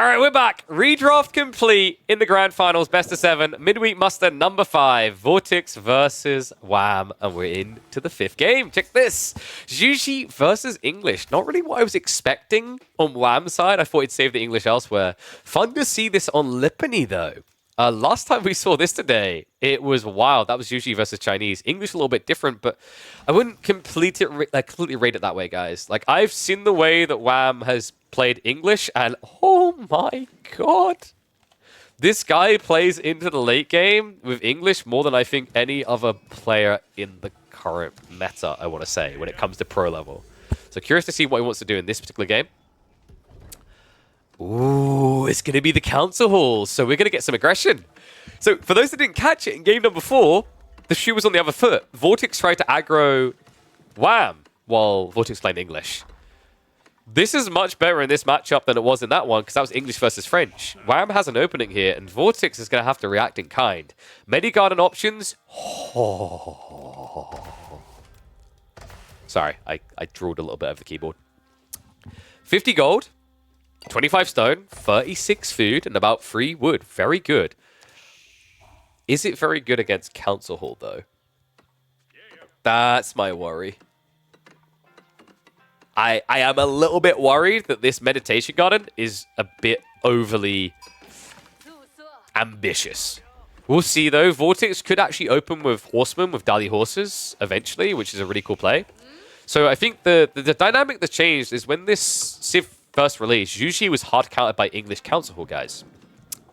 All right, we're back. Redraft complete in the grand finals, best of 7. Midweek muster number 5. Vortex versus Wham. And we're into the 5th game. Check this. Juji versus English. Not really what I was expecting on Wham's side. I thought he'd save the English elsewhere. Fun to see this on Lipany, though. Last time we saw this today, it was wild. That was Juji versus Chinese. English a little bit different, but I wouldn't completely rate it that way, guys. Like, I've seen the way that Wham has played English, and oh my god. This guy plays into the late game with English more than I think any other player in the current meta, I want to say, when it comes to pro level. So curious to see what he wants to do in this particular game. Ooh, it's going to be the Council Hall, so we're going to get some aggression. So for those that didn't catch it, in game number 4, the shoe was on the other foot. Vortex tried to aggro Wham while Vortex played English. This is much better in this matchup than it was in that one, because that was English versus French. Wham has an opening here, and Vortex is going to have to react in kind. Medigarden options. Oh. Sorry, I drawed a little bit over the keyboard. 50 gold. 25 stone, 36 food, and about 3 wood. Very good. Is it very good against Council Hall, though? That's my worry. I am a little bit worried that this Meditation Garden is a bit overly ambitious. We'll see, though. Vortex could actually open with Horsemen, with Dali Horses, eventually, which is a really cool play. So I think the dynamic that's changed is when this Civ first release, usually was hard countered by English Council Hall guys.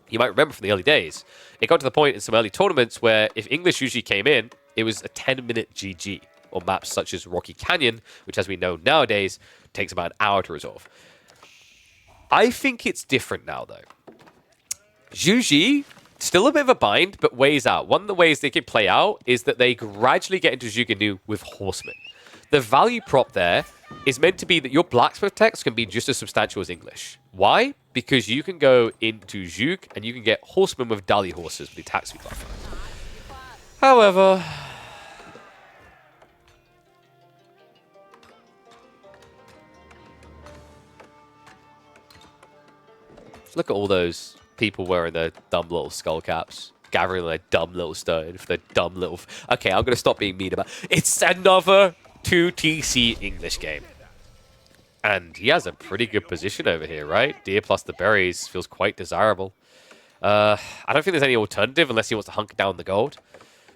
You might remember from the early days. It got to the point in some early tournaments where if English usually came in, it was a 10-minute GG on maps such as Rocky Canyon, which as we know nowadays, takes about an hour to resolve. I think it's different now though. Juji, still a bit of a bind, but ways out. One of the ways they can play out is that they gradually get into Zhuge with Horsemen. The value prop there is meant to be that your blacksmith text can be just as substantial as English. Why? Because you can go into Zhug and you can get horsemen with Dali horses with the attack speed buffer. However, look at all those people wearing their dumb little skull caps, gathering their dumb little stone for their dumb little... Okay, I'm going to stop being mean about it. It's another 2TC English game. And he has a pretty good position over here, right? Deer plus the berries feels quite desirable. I don't think there's any alternative unless he wants to hunker down the gold.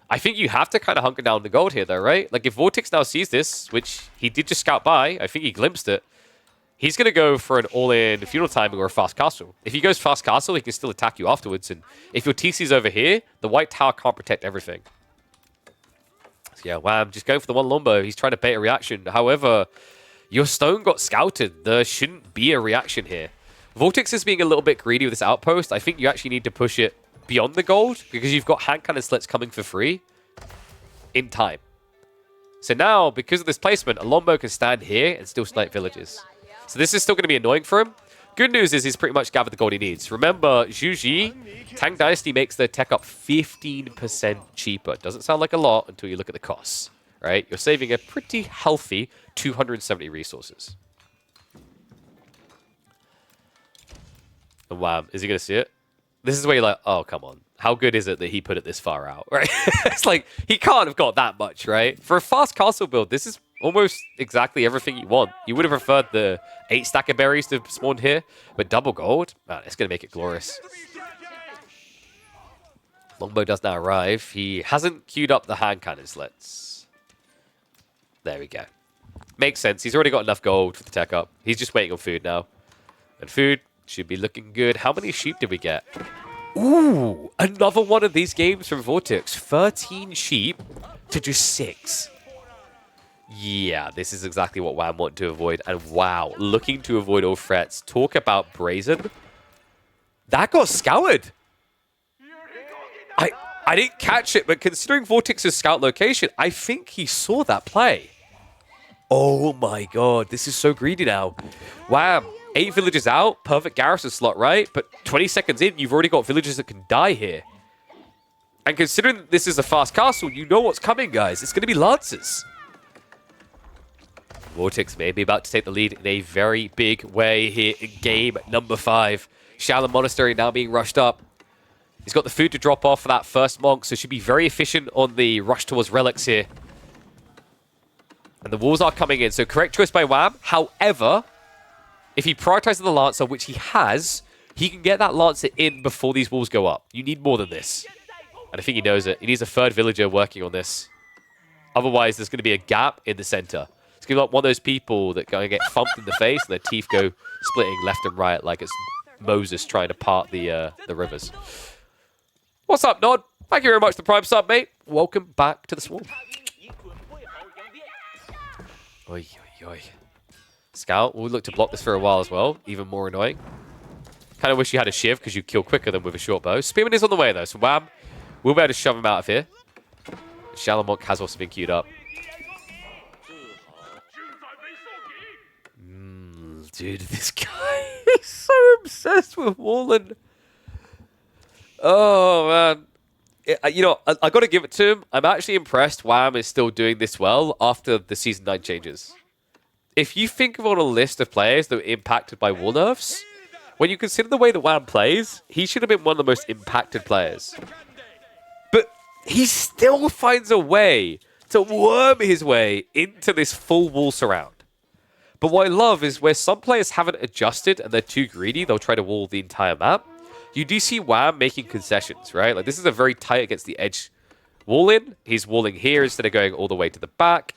I think you have to kind of hunker down the gold here, though, right? Like, if Vortex now sees this, which he did just scout by, I think he glimpsed it, he's going to go for an all-in feudal timing or a fast castle. If he goes fast castle, he can still attack you afterwards. And if your TC's over here, the white tower can't protect everything. So yeah, Wham, just going for the one longbow. He's trying to bait a reaction. However, your stone got scouted. There shouldn't be a reaction here. Vortex is being a little bit greedy with this outpost. I think you actually need to push it beyond the gold because you've got hand cannon slits coming for free in time. So now, because of this placement, a longbow can stand here and still snipe villages. So this is still going to be annoying for him. Good news is he's pretty much gathered the gold he needs. Remember, Juji, Tang Dynasty makes their tech up 15% cheaper. Doesn't sound like a lot until you look at the costs, right? You're saving a pretty healthy 270 resources. And Wham, is he going to see it? This is where you're like, oh, come on. How good is it that he put it this far out, right? It's like, he can't have got that much, right? For a fast castle build, this is almost exactly everything you want. You would have preferred the 8 stack of berries to spawn here, but double gold, man, it's going to make it glorious. Longbow does now arrive. He hasn't queued up the hand cannon slits. There we go. Makes sense. He's already got enough gold for the tech up. He's just waiting on food now. And food should be looking good. How many sheep did we get? Ooh, another one of these games from Vortex. 13 sheep to just 6. Yeah, this is exactly what Wham wanted to avoid. And wow, looking to avoid all threats. Talk about brazen. That got scoured. I didn't catch it, but considering Vortex's scout location, I think he saw that play. Oh my god, this is so greedy now. Wham, 8 villages out, perfect garrison slot, right? But 20 seconds in, you've already got villages that can die here. And considering that this is a fast castle, you know what's coming, guys. It's going to be lances. Vortex may be about to take the lead in a very big way here in game number 5. Shaolin Monastery now being rushed up. He's got the food to drop off for that first monk, so should be very efficient on the rush towards relics here. And the walls are coming in, so correct choice by Wham. However, if he prioritizes the Lancer, which he has, he can get that Lancer in before these walls go up. You need more than this. And I think he knows it. He needs a third villager working on this. Otherwise, there's going to be a gap in the center. It's going to be like one of those people that go and get thumped in the face and their teeth go splitting left and right like it's Moses trying to part the rivers. What's up, Nod? Thank you very much for the Prime sub, mate. Welcome back to the Swarm. Oi, oi, oi. Scout will look to block this for a while as well. Even more annoying. Kind of wish you had a shiv because you kill quicker than with a short bow. Spearman is on the way though, so Wham will be able to shove him out of here. Shaolin Monk has also been queued up. Dude, this guy is so obsessed with Wallen. Oh, man. You know, I got to give it to him. I'm actually impressed Wham is still doing this well after the Season 9 changes. If you think of on a list of players that were impacted by wall nerfs, when you consider the way that Wham plays, he should have been one of the most impacted players. But he still finds a way to worm his way into this full wall surround. But what I love is where some players haven't adjusted and they're too greedy, they'll try to wall the entire map. You do see Wham making concessions, right? Like, this is a very tight against the edge wall in. He's walling here instead of going all the way to the back.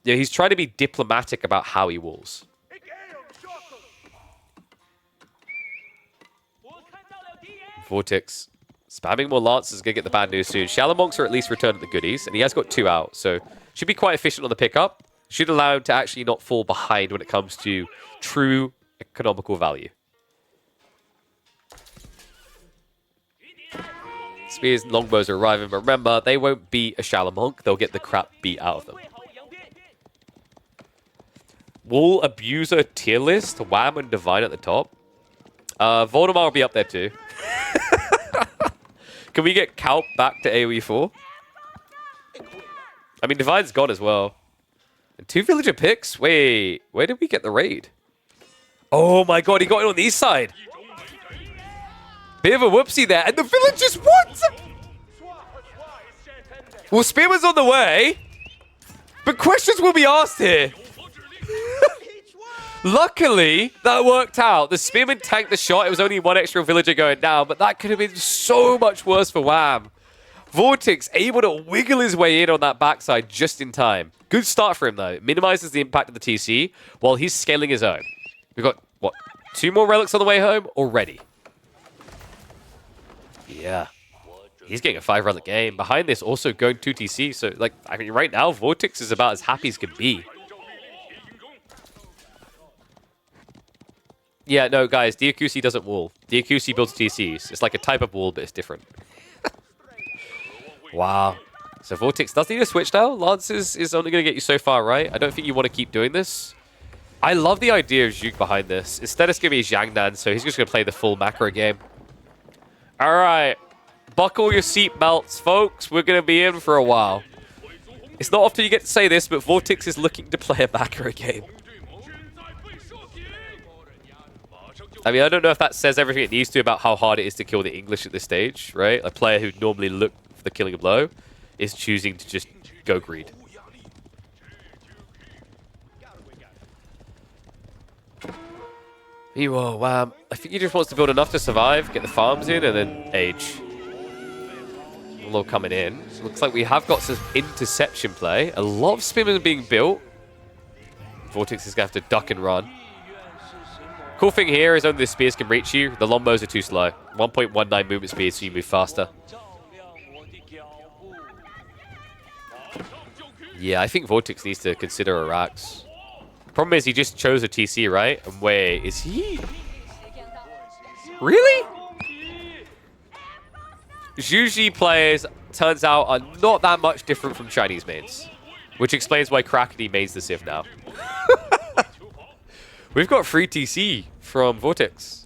You know, he's trying to be diplomatic about how he walls. Vortex spamming more Lancers is going to get the bad news soon. Shaolin Monks are at least returned at the goodies, and he has got 2 out, so should be quite efficient on the pickup. Should allow him to actually not fall behind when it comes to true economical value. Spears and longbows are arriving, but remember, they won't beat a Shaolin Monk. They'll get the crap beat out of them. Wall Abuser tier list. Wham and Divine at the top. Voldemort will be up there too. Can we get Kalp back to AoE 4? I mean, Divine's gone as well. And 2 villager picks? Wait, where did we get the raid? Oh my god, he got it on the east side. Bit of a whoopsie there. And the villagers, what? Well, Spearman's on the way. But questions will be asked here. Luckily, that worked out. The Spearman tanked the shot. It was only 1 extra villager going down. But that could have been so much worse for Wham. Vortex able to wiggle his way in on that backside just in time. Good start for him, though. It minimizes the impact of the TC while he's scaling his own. We've got, what, 2 more relics on the way home already? Yeah. He's getting a 5 relic game. Behind this, also going 2 TC. So, like, I mean, right now, Vortex is about as happy as can be. Yeah, no, guys, Diakusi doesn't wall. Diakusi builds TCs. It's like a type of wall, but it's different. Wow. So Vortex does need a switch now. Lance is only going to get you so far, right? I don't think you want to keep doing this. I love the idea of Zhuge behind this. Instead, it's going to be Jiangnan, so he's just going to play the full macro game. All right. Buckle your seatbelts, folks. We're going to be in for a while. It's not often you get to say this, but Vortex is looking to play a macro game. I mean, I don't know if that says everything it needs to about how hard it is to kill the English at this stage, right? A player who normally look for the killing blow is choosing to just go greed. Meanwhile, Wham, I think he just wants to build enough to survive, get the farms in, and then age. Although coming in, looks like we have got some interception play. A lot of spearmen being built. Vortex is going to have to duck and run. Cool thing here is only the spears can reach you. The longbows are too slow. 1.19 movement speed, so you move faster. Yeah, I think Vortex needs to consider Arax. Problem is, he just chose a TC, right? And where is he? Really? Zhuji players, turns out, are not that much different from Chinese mains. Which explains why Krakeny mains the Civ now. We've got free TC from Vortex.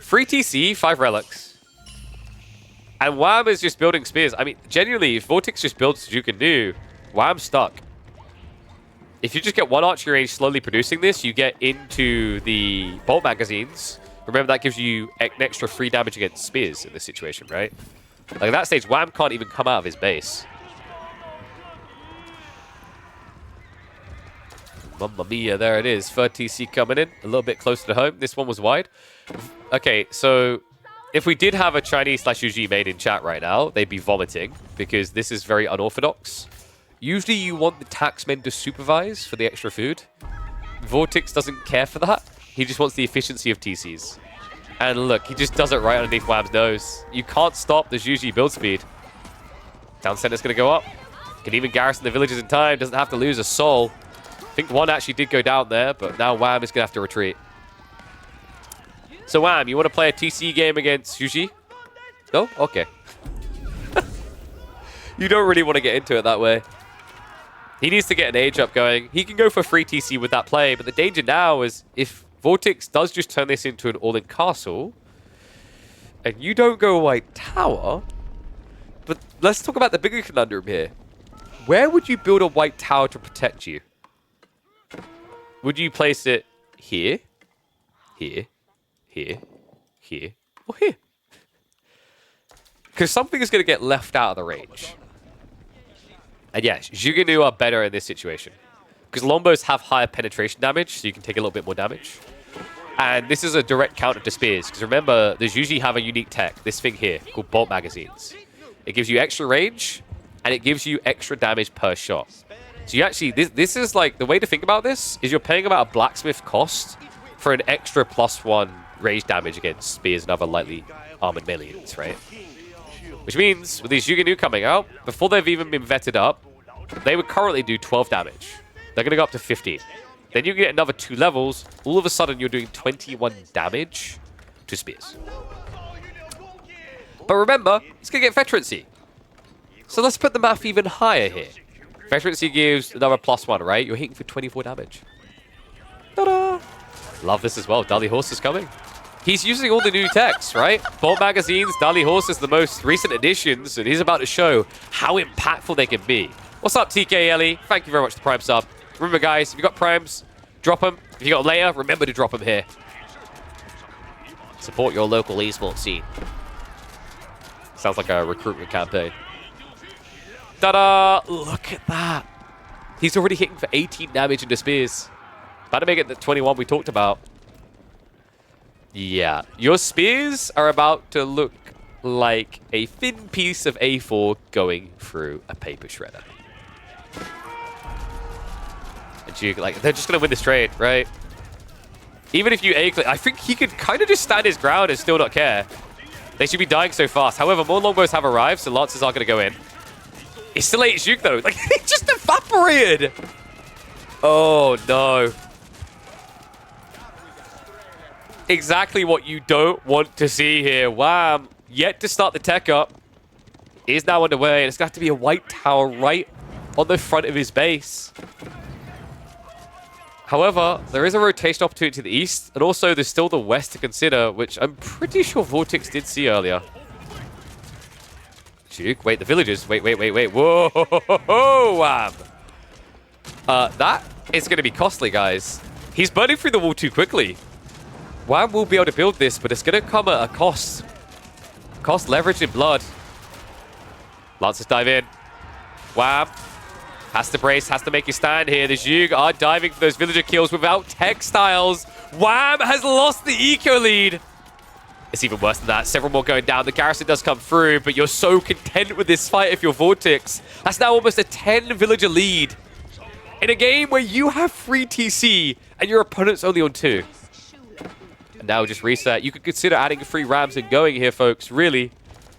Free TC, 5 relics. And Wham is just building spears. I mean, genuinely, if Vortex just builds Juke and Nu, Wham's stuck. If you just get one archery range slowly producing this, you get into the bolt magazines. Remember, that gives you an extra 3 damage against spears in this situation, right? Like at that stage, Wham can't even come out of his base. Mamma mia, there it is. Third TC coming in, a little bit closer to home. This one was wide. Okay, so if we did have a Chinese/UG made in chat right now, they'd be vomiting because this is very unorthodox. Usually you want the taxmen to supervise for the extra food. Vortex doesn't care for that. He just wants the efficiency of TCs. And look, he just does it right underneath Wham's nose. You can't stop the Juji build speed. Town center's going to go up. Can even garrison the villages in time. Doesn't have to lose a soul. I think one actually did go down there, but now Wham is going to have to retreat. So Wham, you want to play a TC game against Juji? No? Okay. You don't really want to get into it that way. He needs to get an age up going. He can go for free TC with that play, but the danger now is if Vortex does just turn this into an all-in castle, and you don't go white tower, but let's talk about the bigger conundrum here. Where would you build a white tower to protect you? Would you place it here, here, here, here, or here? Because something is going to get left out of the range. And yes, Juganu are better in this situation. Because longbows have higher penetration damage, so you can take a little bit more damage. And this is a direct counter to spears. Because remember, the Juji have a unique tech, this thing here, called bolt magazines. It gives you extra range, and it gives you extra damage per shot. So you actually, this is like, the way to think about this is you're paying about a blacksmith cost for an extra +1 range damage against spears and other lightly armored Malians, right? Which means, with these Juganu coming out, before they've even been vetted up, they would currently do 12 damage. They're going to go up to 15. Then you get another 2 levels. All of a sudden, you're doing 21 damage to spears. But remember, it's going to get veterancy. So let's put the math even higher here. Veterancy gives another +1, right? You're hitting for 24 damage. Ta-da! Love this as well. Dali Horse is coming. He's using all the new techs, right? Bolt magazines, Dali Horse is the most recent additions, and he's about to show how impactful they can be. What's up, TKLE? Thank you very much for the Prime sub. Remember, guys, if you got Primes, drop them. If you got Leia, remember to drop them here. Support your local esports scene. Sounds like a recruitment campaign. Ta-da! Look at that. He's already hitting for 18 damage into spears. About to make it the 21 we talked about. Yeah, your spears are about to look like a thin piece of A4 going through a paper shredder. And you, like, they're just going to win this trade, right? Even if you A-click, I think he could kind of just stand his ground and still not care. They should be dying so fast. However, more longbows have arrived, so lances are going to go in. It's still 8 Juke, though. Like, he just evaporated. Oh, no. Exactly what you don't want to see here. Wham, yet to start the tech up, is now underway, and it's going to have to be a white tower right on the front of his base. However, there is a rotation opportunity to the east, and also there's still the west to consider, which I'm pretty sure Vortex did see earlier. Juke, wait, the villagers. Wait. Whoa, Wham. That is going to be costly, guys. He's burning through the wall too quickly. Wham will be able to build this, but it's going to come at a cost. Cost leverage in blood. Lancers dive in. Wham has to brace, has to make his stand here. The Zhug are diving for those villager kills without textiles. Wham has lost the eco lead. It's even worse than that. Several more going down. The garrison does come through, but you're so content with this fight if you're Vortex. That's now almost a 10 villager lead in a game where you have 3 TC and your opponent's only on 2. And now just reset. You could consider adding 3 rams and going here, folks. Really,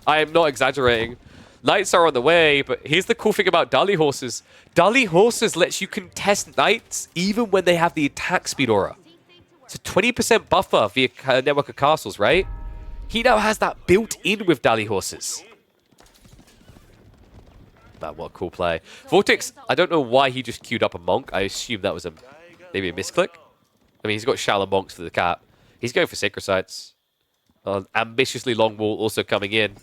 I am not exaggerating. Knights are on the way, but here's the cool thing about Dali Horses. Dali Horses lets you contest Knights even when they have the attack speed aura. It's a 20% buffer via Network of Castles, right? He now has that built in with Dali Horses. Man, what a cool play. Vortex, I don't know why he just queued up a Monk. I assume that was maybe a misclick. I mean, he's got shallow Monks for the cap. He's going for Sacred Sites. Ambitiously long wall also coming in.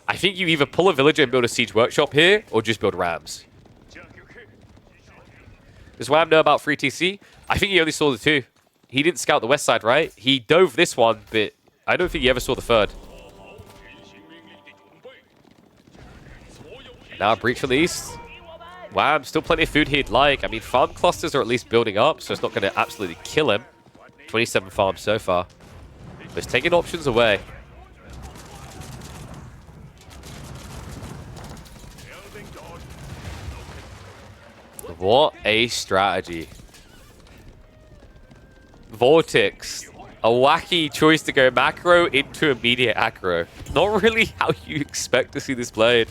I think you either pull a villager and build a siege workshop here, or just build rams. Does Wham know about free TC? I think he only saw the 2. He didn't scout the west side, right? He dove this one, but I don't think he ever saw the 3rd. Now a breach from the east. Wham, still plenty of food he'd like. I mean, farm clusters are at least building up, so it's not going to absolutely kill him. 27 farms so far. But it's taking options away. What a strategy. Vortex. A wacky choice to go macro into immediate aggro. Not really how you expect to see this played.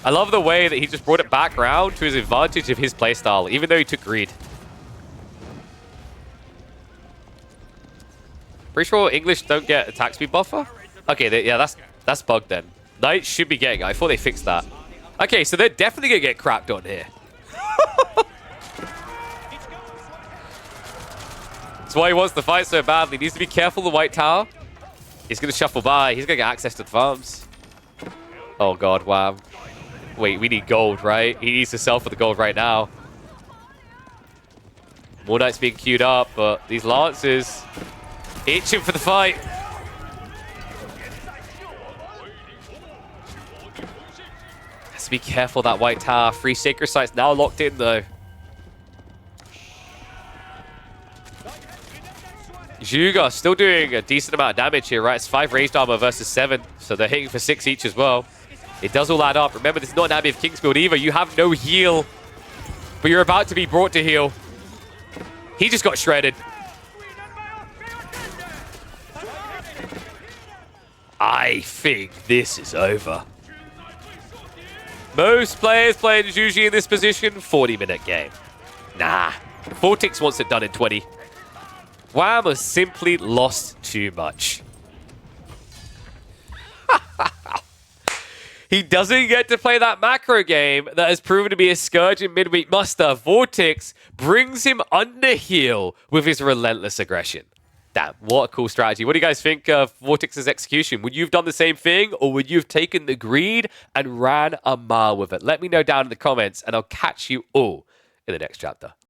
I love the way that he just brought it back round to his advantage of his playstyle, even though he took greed. Pretty sure English don't get attack speed buffer? Okay, yeah, that's bugged then. Knights should be getting it. I thought they fixed that. Okay, so they're definitely going to get cracked on here. That's why he wants to fight so badly. He needs to be careful of the white tower. He's going to shuffle by. He's going to get access to the farms. Oh, God, wow. Wait, we need gold, right? He needs to sell for the gold right now. More knights being queued up, but these lances itching for the fight. Has to be careful of that white tower. 3 sacred sites now locked in, though. Juga still doing a decent amount of damage here, right? It's 5 ranged armor versus 7, so they're hitting for 6 each as well. It does all add up. Remember, this is not an Abbey of King's build either. You have no heal, but you're about to be brought to heal. He just got shredded. I think this is over. Most players playing Juji in this position, 40-minute game. Nah, Vortex wants it done in 20. Wham has simply lost too much. He doesn't get to play that macro game that has proven to be a scourge in midweek muster. Vortex brings him under heel with his relentless aggression. Damn, what a cool strategy. What do you guys think of Vortex's execution? Would you have done the same thing, or would you have taken the greed and ran a mile with it? Let me know down in the comments, and I'll catch you all in the next chapter.